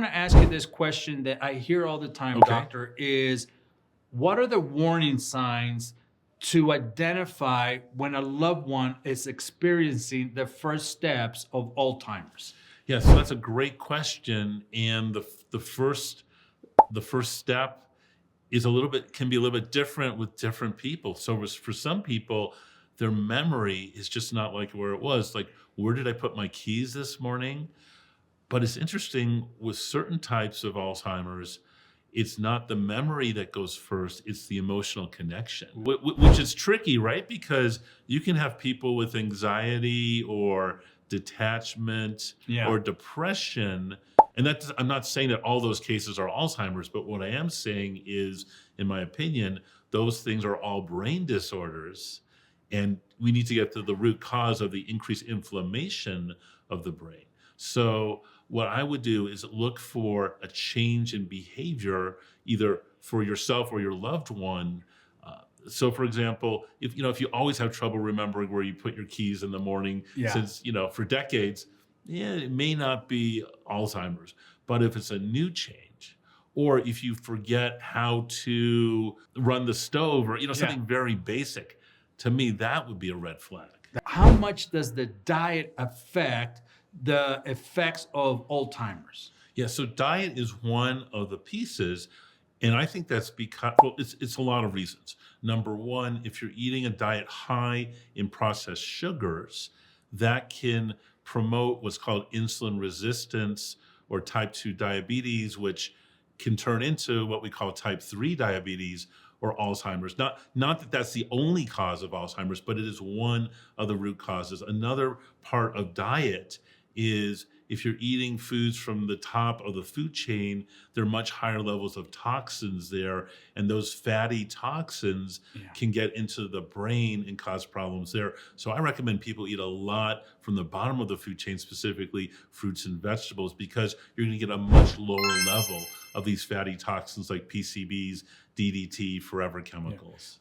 I want to ask you this question that I hear all the time, Okay. doctor, is what are the warning signs to identify when a loved one is experiencing the first steps of Alzheimer's? Yeah, so that's a great question. And the first step is can be a little bit different with different people. So for some people, their memory is just not like where it was. Like, where did I put my keys this morning? But it's interesting with certain types of Alzheimer's, it's not the memory that goes first, it's the emotional connection, which is tricky, right? Because you can have people with anxiety or detachment Yeah. or depression. And I'm not saying that all those cases are Alzheimer's, but what I am saying is, in my opinion, those things are all brain disorders. And we need to get to the root cause of the increased inflammation of the brain. So what I would do is look for a change in behavior, either for yourself or your loved one. So, for example, if you always have trouble remembering where you put your keys in the morning, Yeah. since for decades, yeah, it may not be Alzheimer's. But if it's a new change, or if you forget how to run the stove, or something very basic, to me that would be a red flag. How much does the diet affect the effects of Alzheimer's? Yeah, so diet is one of the pieces, and I think that's because, well, it's a lot of reasons. Number one, if you're eating a diet high in processed sugars, that can promote what's called insulin resistance or type 2 diabetes, which can turn into what we call type 3 diabetes or Alzheimer's. Not that that's the only cause of Alzheimer's, but it is one of the root causes. Another part of diet is if you're eating foods from the top of the food chain, there are much higher levels of toxins there, and those fatty toxins can get into the brain and cause problems there. So I recommend people eat a lot from the bottom of the food chain, specifically fruits and vegetables, because you're going to get a much lower level of these fatty toxins like PCBs, DDT, forever chemicals.